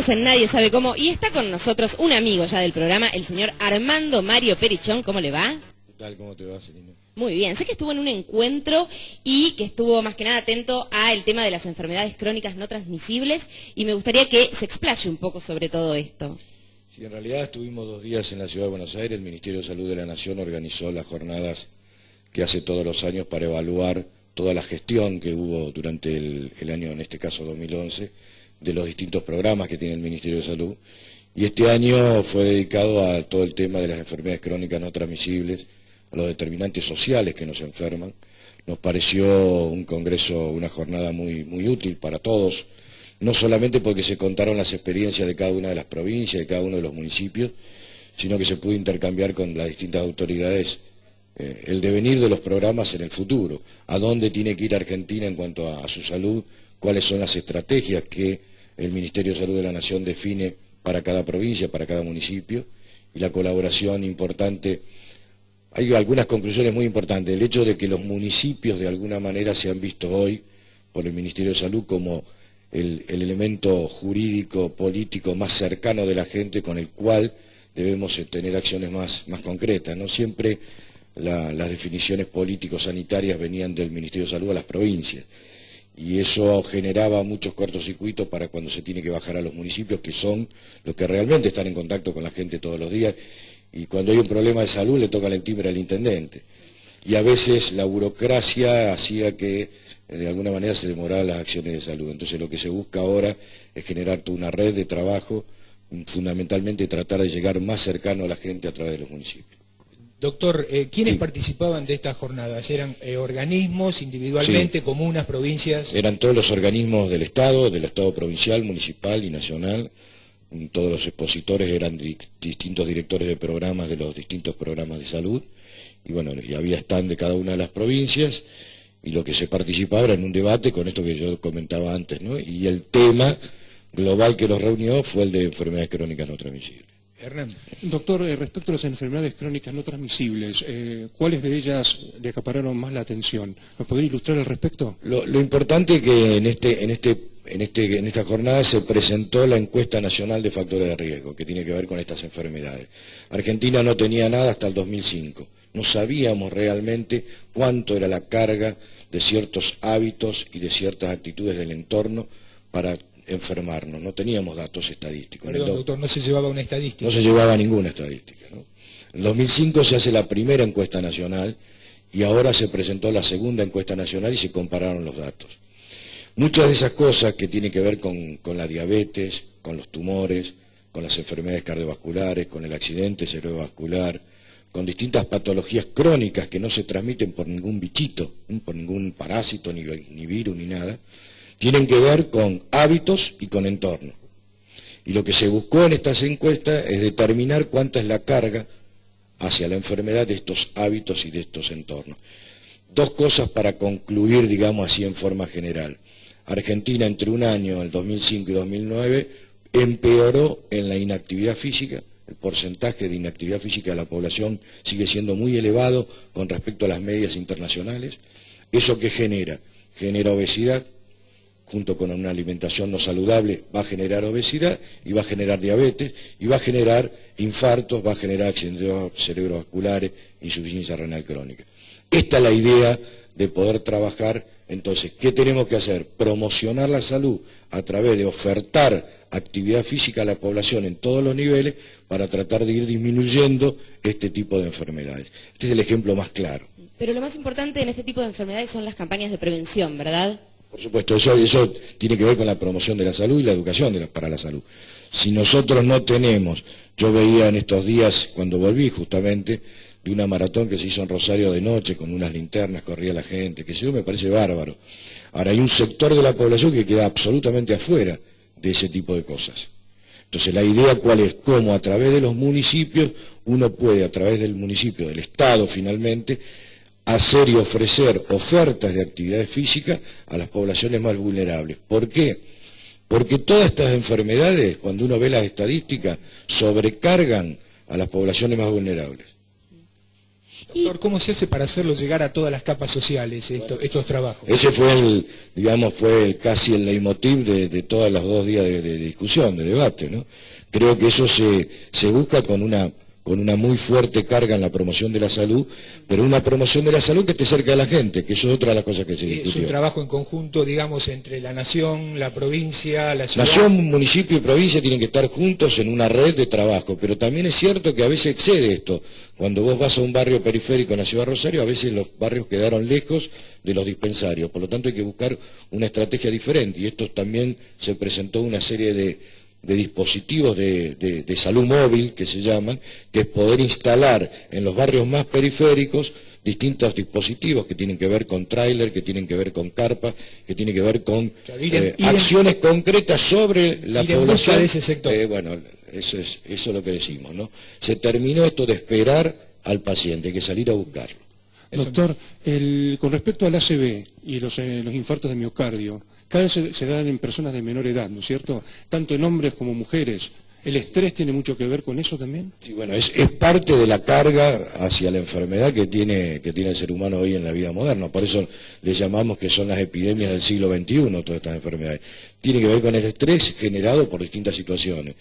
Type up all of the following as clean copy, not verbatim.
Estamos en Nadie Sabe Cómo y está con nosotros un amigo ya del programa, el señor Armando Mario Perichón. ¿Cómo le va? ¿Qué tal? ¿Cómo te va, Celina? Muy bien. Sé que estuvo en un encuentro y que estuvo más que nada atento al tema de las enfermedades crónicas no transmisibles y me gustaría que se explaye un poco sobre todo esto. Sí, en realidad estuvimos 2 días en la Ciudad de Buenos Aires. El Ministerio de Salud de la Nación organizó las jornadas que hace todos los años para evaluar toda la gestión que hubo durante el año, en este caso 2011, de los distintos programas que tiene el Ministerio de Salud. Y este año fue dedicado a todo el tema de las enfermedades crónicas no transmisibles, a los determinantes sociales que nos enferman. Nos pareció un congreso, una jornada muy útil para todos, no solamente porque se contaron las experiencias de cada una de las provincias, de cada uno de los municipios, sino que se pudo intercambiar con las distintas autoridades el devenir de los programas en el futuro, a dónde tiene que ir Argentina en cuanto a su salud, cuáles son las estrategias que el Ministerio de Salud de la Nación define para cada provincia, para cada municipio, y la colaboración importante. Hay algunas conclusiones muy importantes. El hecho de que los municipios de alguna manera se han visto hoy por el Ministerio de Salud como el elemento jurídico, político más cercano de la gente con el cual debemos tener acciones más concretas, ¿no? Siempre las definiciones político-sanitarias venían del Ministerio de Salud a las provincias y eso generaba muchos cortocircuitos para cuando se tiene que bajar a los municipios, que son los que realmente están en contacto con la gente todos los días, y cuando hay un problema de salud le toca el timbre al intendente. Y a veces la burocracia hacía que de alguna manera se demoraran las acciones de salud. Entonces lo que se busca ahora es generar toda una red de trabajo, fundamentalmente tratar de llegar más cercano a la gente a través de los municipios. Doctor, ¿quiénes Sí. participaban de estas jornadas? ¿Eran organismos, individualmente, Sí. comunas, provincias? Eran todos los organismos del Estado provincial, municipal y nacional. Todos los expositores eran distintos directores de programas de los distintos programas de salud. Y bueno, y había stand de cada una de las provincias. Y lo que se participaba era en un debate con esto que yo comentaba antes, ¿no? Y el tema global que los reunió fue el de enfermedades crónicas no transmisibles. Hernán. Doctor, respecto a las enfermedades crónicas no transmisibles, ¿cuáles de ellas le acapararon más la atención? ¿Nos podría ilustrar al respecto? Lo importante es que en esta jornada se presentó la encuesta nacional de factores de riesgo, que tiene que ver con estas enfermedades. Argentina no tenía nada hasta el 2005. No sabíamos realmente cuánto era la carga de ciertos hábitos y de ciertas actitudes del entorno para enfermarnos. No teníamos datos estadísticos. Perdón, doctor, no se llevaba una estadística. No se llevaba ninguna estadística, ¿no? En 2005 se hace la primera encuesta nacional y ahora se presentó la segunda encuesta nacional y se compararon los datos. Muchas de esas cosas que tienen que ver con la diabetes, con los tumores, con las enfermedades cardiovasculares, con el accidente cerebrovascular, con distintas patologías crónicas que no se transmiten por ningún bichito, por ningún parásito, ni virus, ni nada, tienen que ver con hábitos y con entorno. Y lo que se buscó en estas encuestas es determinar cuánta es la carga hacia la enfermedad de estos hábitos y de estos entornos. 2 cosas para concluir, digamos así, en forma general. Argentina entre un año, el 2005 y 2009, empeoró en la inactividad física. El porcentaje de inactividad física de la población sigue siendo muy elevado con respecto a las medias internacionales. ¿Eso qué genera? Genera obesidad. Junto con una alimentación no saludable va a generar obesidad y va a generar diabetes y va a generar infartos, va a generar accidentes cerebrovasculares, insuficiencia renal crónica. Esta es la idea de poder trabajar. Entonces, ¿qué tenemos que hacer? Promocionar la salud a través de ofertar actividad física a la población en todos los niveles para tratar de ir disminuyendo este tipo de enfermedades. Este es el ejemplo más claro. Pero lo más importante en este tipo de enfermedades son las campañas de prevención, ¿verdad? Por supuesto, eso tiene que ver con la promoción de la salud y la educación para la salud. Si nosotros no tenemos, yo veía en estos días, cuando volví justamente, de una maratón que se hizo en Rosario de noche, con unas linternas, corría la gente, que eso me parece bárbaro. Ahora hay un sector de la población que queda absolutamente afuera de ese tipo de cosas. Entonces la idea cuál es, cómo a través de los municipios, uno puede a través del municipio, del Estado finalmente, hacer y ofrecer ofertas de actividades físicas a las poblaciones más vulnerables. ¿Por qué? Porque todas estas enfermedades, cuando uno ve las estadísticas, sobrecargan a las poblaciones más vulnerables. Doctor, ¿cómo se hace para hacerlo llegar a todas las capas sociales, estos trabajos? Ese fue casi el leitmotiv de todos los 2 días de discusión, de debate, ¿no? Creo que eso se busca con una muy fuerte carga en la promoción de la salud, pero una promoción de la salud que esté cerca de la gente, que eso es otra de las cosas que se discutió. Es un trabajo en conjunto, digamos, entre la nación, la provincia, la ciudad. Nación, municipio y provincia tienen que estar juntos en una red de trabajo, pero también es cierto que a veces excede esto. Cuando vos vas a un barrio periférico en la ciudad de Rosario, a veces los barrios quedaron lejos de los dispensarios, por lo tanto hay que buscar una estrategia diferente, y esto también se presentó una serie de dispositivos de salud móvil, que se llaman, que es poder instalar en los barrios más periféricos distintos dispositivos que tienen que ver con tráiler, que tienen que ver con carpa, que tienen que ver con acciones concretas sobre la población. De ese sector. Bueno, eso es lo que decimos, ¿no? Se terminó esto de esperar al paciente, hay que salir a buscarlo. Doctor, con respecto al ACV y los infartos de miocardio, cada vez se dan en personas de menor edad, ¿no es cierto? Tanto en hombres como mujeres. ¿El estrés tiene mucho que ver con eso también? Sí, bueno, es parte de la carga hacia la enfermedad que tiene el ser humano hoy en la vida moderna. Por eso le llamamos que son las epidemias del siglo XXI, todas estas enfermedades. Tiene que ver con el estrés generado por distintas situaciones.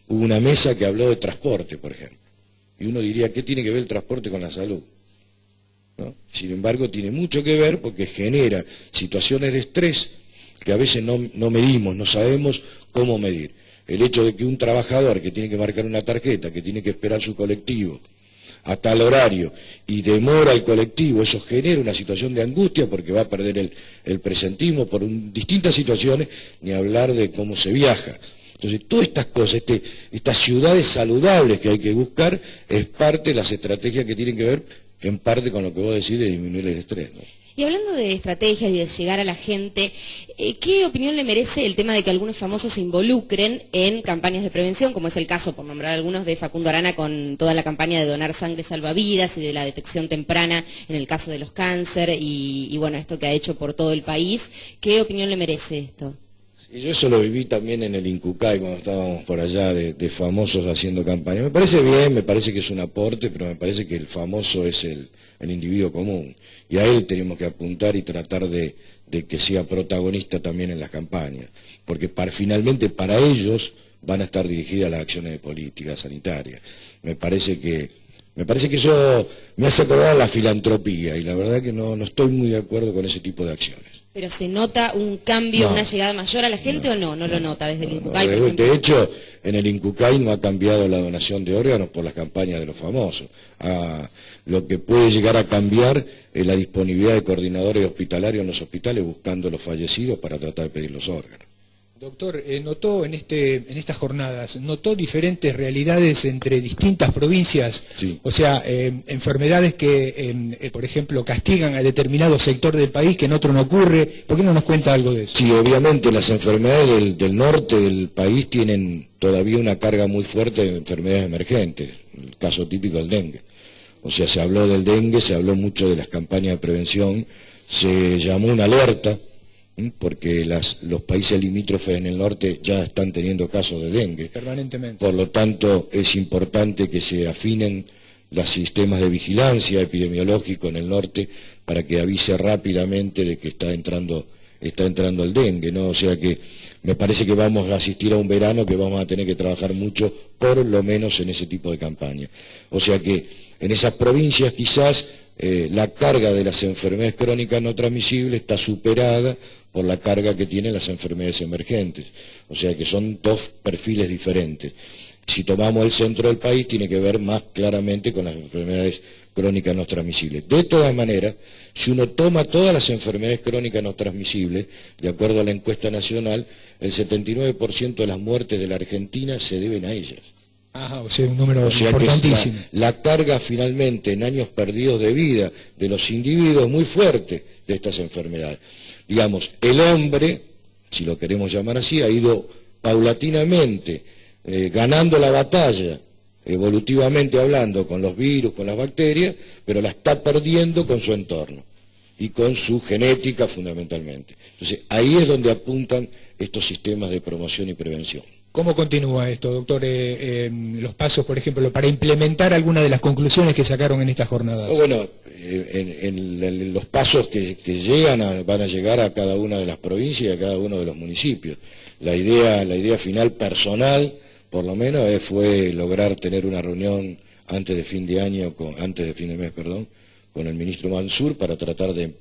Hubo una mesa que habló de transporte, por ejemplo. Y uno diría, ¿qué tiene que ver el transporte con la salud? ¿No? Sin embargo, tiene mucho que ver porque genera situaciones de estrés que a veces no medimos, no sabemos cómo medir. El hecho de que un trabajador que tiene que marcar una tarjeta, que tiene que esperar su colectivo a tal horario y demora el colectivo, eso genera una situación de angustia porque va a perder el presentismo por distintas situaciones, ni hablar de cómo se viaja. Entonces, todas estas cosas, estas ciudades saludables que hay que buscar, es parte de las estrategias que tienen que ver, en parte, con lo que vos decís de disminuir el estrés, ¿no? Y hablando de estrategias y de llegar a la gente, ¿qué opinión le merece el tema de que algunos famosos se involucren en campañas de prevención, como es el caso, por nombrar algunos, de Facundo Arana con toda la campaña de donar sangre salvavidas y de la detección temprana en el caso de los cáncer y bueno, esto que ha hecho por todo el país? ¿Qué opinión le merece esto? Y yo eso lo viví también en el Incucay, cuando estábamos por allá de famosos haciendo campaña. Me parece bien, me parece que es un aporte, pero me parece que el famoso es el individuo común. Y a él tenemos que apuntar y tratar de que sea protagonista también en las campañas. Porque finalmente para ellos van a estar dirigidas las acciones de política sanitaria. Me parece que eso me hace acordar a la filantropía, y la verdad que no estoy muy de acuerdo con ese tipo de acciones. ¿Pero se nota un cambio, una llegada mayor a la gente o no? ¿No lo nota desde el Incucay, por ejemplo? De hecho, en el Incucay no ha cambiado la donación de órganos por las campañas de los famosos. Lo que puede llegar a cambiar es la disponibilidad de coordinadores hospitalarios en los hospitales buscando los fallecidos para tratar de pedir los órganos. Doctor, notó en estas jornadas, ¿notó diferentes realidades entre distintas provincias? Sí. O sea, enfermedades que, por ejemplo, castigan a determinado sector del país que en otro no ocurre. ¿Por qué no nos cuenta algo de eso? Sí, obviamente las enfermedades del norte del país tienen todavía una carga muy fuerte de enfermedades emergentes. El caso típico del dengue. O sea, se habló del dengue, se habló mucho de las campañas de prevención, se llamó una alerta, porque los países limítrofes en el norte ya están teniendo casos de dengue. Permanentemente. Por lo tanto, es importante que se afinen los sistemas de vigilancia epidemiológico en el norte para que avise rápidamente de que está entrando el dengue, ¿no? O sea que me parece que vamos a asistir a un verano que vamos a tener que trabajar mucho, por lo menos en ese tipo de campaña. O sea que en esas provincias quizás la carga de las enfermedades crónicas no transmisibles está superada por la carga que tienen las enfermedades emergentes. O sea que son dos perfiles diferentes. Si tomamos el centro del país, tiene que ver más claramente con las enfermedades crónicas no transmisibles. De todas maneras, si uno toma todas las enfermedades crónicas no transmisibles, de acuerdo a la encuesta nacional, el 79% de las muertes de la Argentina se deben a ellas. O sea, un número importantísimo. Que la carga finalmente en años perdidos de vida de los individuos es muy fuerte de estas enfermedades. Digamos, el hombre, si lo queremos llamar así, ha ido paulatinamente ganando la batalla, evolutivamente hablando, con los virus, con las bacterias, pero la está perdiendo con su entorno y con su genética fundamentalmente. Entonces, ahí es donde apuntan estos sistemas de promoción y prevención. ¿Cómo continúa esto, doctor? Los pasos, por ejemplo, para implementar algunas de las conclusiones que sacaron en estas jornadas. Bueno, los pasos que llegan van a llegar a cada una de las provincias y a cada uno de los municipios. La idea final personal, por lo menos, fue lograr tener una reunión antes de fin de mes, con el ministro Mansur para tratar de,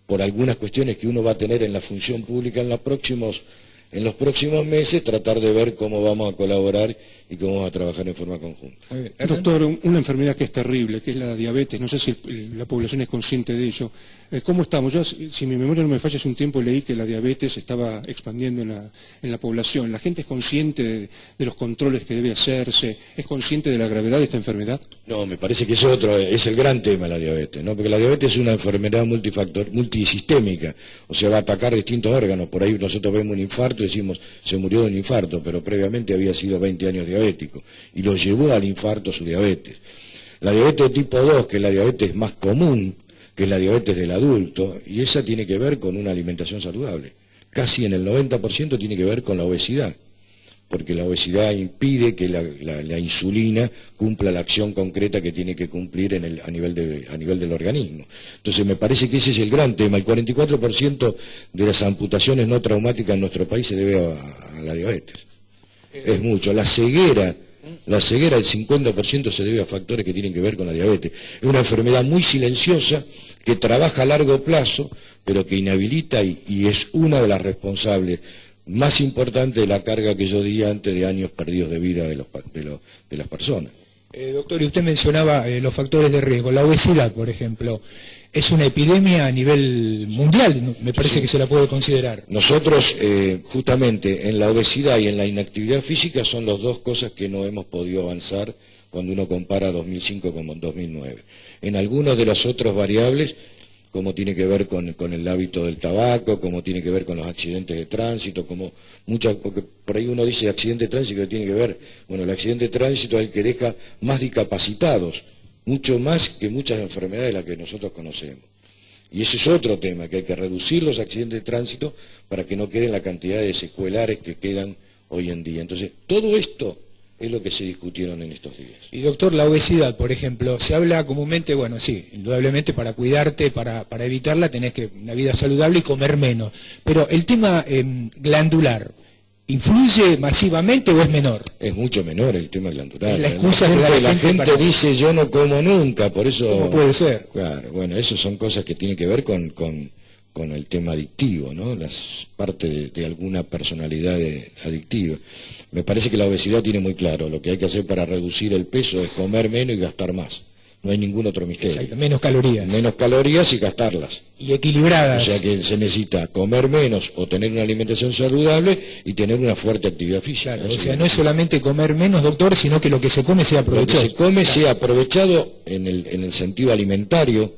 por algunas cuestiones que uno va a tener en la función pública en los próximos meses, tratar de ver cómo vamos a colaborar y cómo vamos a trabajar en forma conjunta. Doctor, una enfermedad que es terrible, que es la diabetes, no sé si la población es consciente de ello. ¿Cómo estamos? Yo, si mi memoria no me falla, hace un tiempo leí que la diabetes estaba expandiendo en la población. ¿La gente es consciente de los controles que debe hacerse? ¿Es consciente de la gravedad de esta enfermedad? No, me parece que es el gran tema la diabetes, ¿no? Porque la diabetes es una enfermedad multisistémica, o sea, va a atacar distintos órganos. Por ahí nosotros vemos un infarto y decimos, se murió de un infarto, pero previamente había sido 20 años diabético, y lo llevó al infarto su diabetes. La diabetes de tipo 2, que es la diabetes más común, que es la diabetes del adulto, y esa tiene que ver con una alimentación saludable. Casi en el 90% tiene que ver con la obesidad, porque la obesidad impide que la insulina cumpla la acción concreta que tiene que cumplir a nivel del organismo. Entonces me parece que ese es el gran tema. El 44% de las amputaciones no traumáticas en nuestro país se debe a la diabetes. Es mucho. La ceguera el 50% se debe a factores que tienen que ver con la diabetes. Es una enfermedad muy silenciosa que trabaja a largo plazo, pero que inhabilita y es una de las responsables más importantes de la carga que yo di antes de años perdidos de vida de las personas. Doctor, y usted mencionaba los factores de riesgo. La obesidad, por ejemplo, es una epidemia a nivel mundial, me parece que se la puede considerar. Nosotros, justamente, en la obesidad y en la inactividad física son las dos cosas que no hemos podido avanzar cuando uno compara 2005 con 2009. En algunas de las otras variables, como tiene que ver con el hábito del tabaco, como tiene que ver con los accidentes de tránsito, porque por ahí uno dice accidente de tránsito que tiene que ver, bueno, el accidente de tránsito es el que deja más discapacitados, mucho más que muchas enfermedades de las que nosotros conocemos. Y ese es otro tema, que hay que reducir los accidentes de tránsito para que no queden la cantidad de secuelares que quedan hoy en día. Entonces, todo esto es lo que se discutieron en estos días. Y doctor, la obesidad, por ejemplo, se habla comúnmente, bueno, sí, indudablemente para cuidarte, para evitarla, tenés que una vida saludable y comer menos. Pero el tema glandular, ¿influye masivamente o es menor? Es mucho menor el tema glandular. Es la excusa que la gente dice yo no como nunca, por eso... ¿Cómo puede ser? Claro, bueno, eso son cosas que tienen que ver con el tema adictivo, ¿no? Las partes de alguna personalidad adictiva. Me parece que la obesidad tiene muy claro, lo que hay que hacer para reducir el peso es comer menos y gastar más. No hay ningún otro misterio. Exacto, menos calorías. Menos calorías y gastarlas. Y equilibradas. O sea que se necesita comer menos o tener una alimentación saludable y tener una fuerte actividad física. Claro, o sea, no es solamente comer menos, doctor, sino que lo que se come sea aprovechado. Lo que se come sea aprovechado en el sentido alimentario,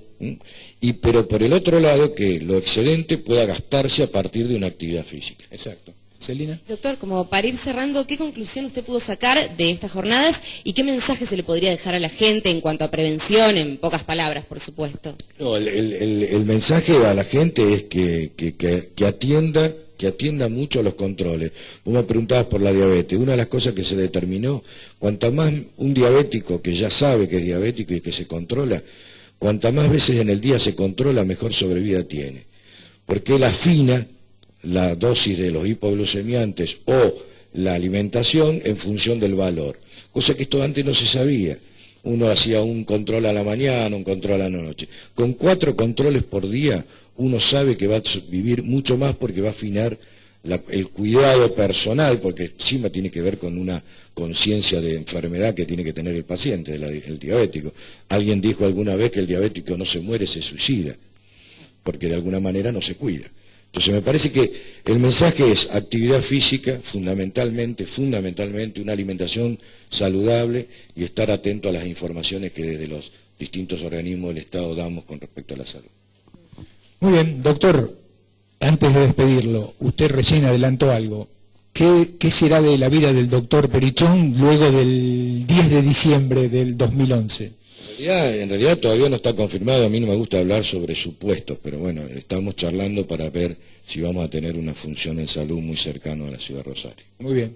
pero por el otro lado que lo excedente pueda gastarse a partir de una actividad física. Exacto. Celina. Doctor, como para ir cerrando, ¿qué conclusión usted pudo sacar de estas jornadas y qué mensaje se le podría dejar a la gente en cuanto a prevención, en pocas palabras, por supuesto? No, el mensaje a la gente es que atienda mucho a los controles. Vos me preguntabas por la diabetes. Una de las cosas que se determinó, cuanta más un diabético que ya sabe que es diabético y que se controla, cuanta más veces en el día se controla, mejor sobrevida tiene. Porque él afina la dosis de los hipoglucemiantes o la alimentación en función del valor. Cosa que esto antes no se sabía. Uno hacía un control a la mañana, un control a la noche. Con 4 controles por día, uno sabe que va a vivir mucho más porque va a afinar el cuidado personal, porque encima tiene que ver con una conciencia de enfermedad que tiene que tener el paciente, el diabético. Alguien dijo alguna vez que el diabético no se muere, se suicida, porque de alguna manera no se cuida. Entonces me parece que el mensaje es actividad física, fundamentalmente, una alimentación saludable y estar atento a las informaciones que desde los distintos organismos del Estado damos con respecto a la salud. Muy bien, doctor, antes de despedirlo, usted recién adelantó algo. ¿Qué será de la vida del doctor Perichón luego del 10 de diciembre del 2011? En realidad todavía no está confirmado, a mí no me gusta hablar sobre supuestos, pero bueno, estamos charlando para ver si vamos a tener una función en salud muy cercana a la ciudad de Rosario. Muy bien.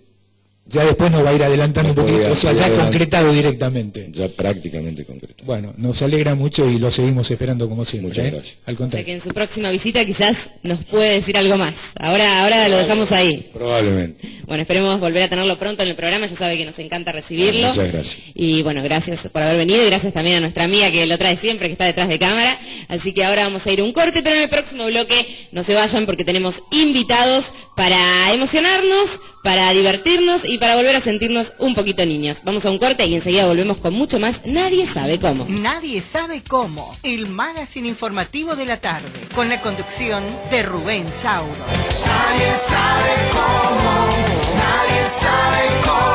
Ya después nos va a ir adelantando un poquito, o sea, ya concretado directamente. Ya prácticamente concretado. Bueno, nos alegra mucho y lo seguimos esperando como siempre. Muchas gracias. Al contrario. O sea que en su próxima visita quizás nos puede decir algo más. Ahora lo dejamos ahí. Probablemente. Bueno, esperemos volver a tenerlo pronto en el programa, ya sabe que nos encanta recibirlo. Muchas gracias. Y bueno, gracias por haber venido y gracias también a nuestra amiga que lo trae siempre, que está detrás de cámara. Así que ahora vamos a ir a un corte, pero en el próximo bloque no se vayan porque tenemos invitados para emocionarnos, para divertirnos y para volver a sentirnos un poquito niños. Vamos a un corte y enseguida volvemos con mucho más. Nadie sabe cómo. Nadie sabe cómo. El magazine informativo de la tarde, con la conducción de Rubén Sauro. Nadie sabe cómo. Nadie sabe cómo.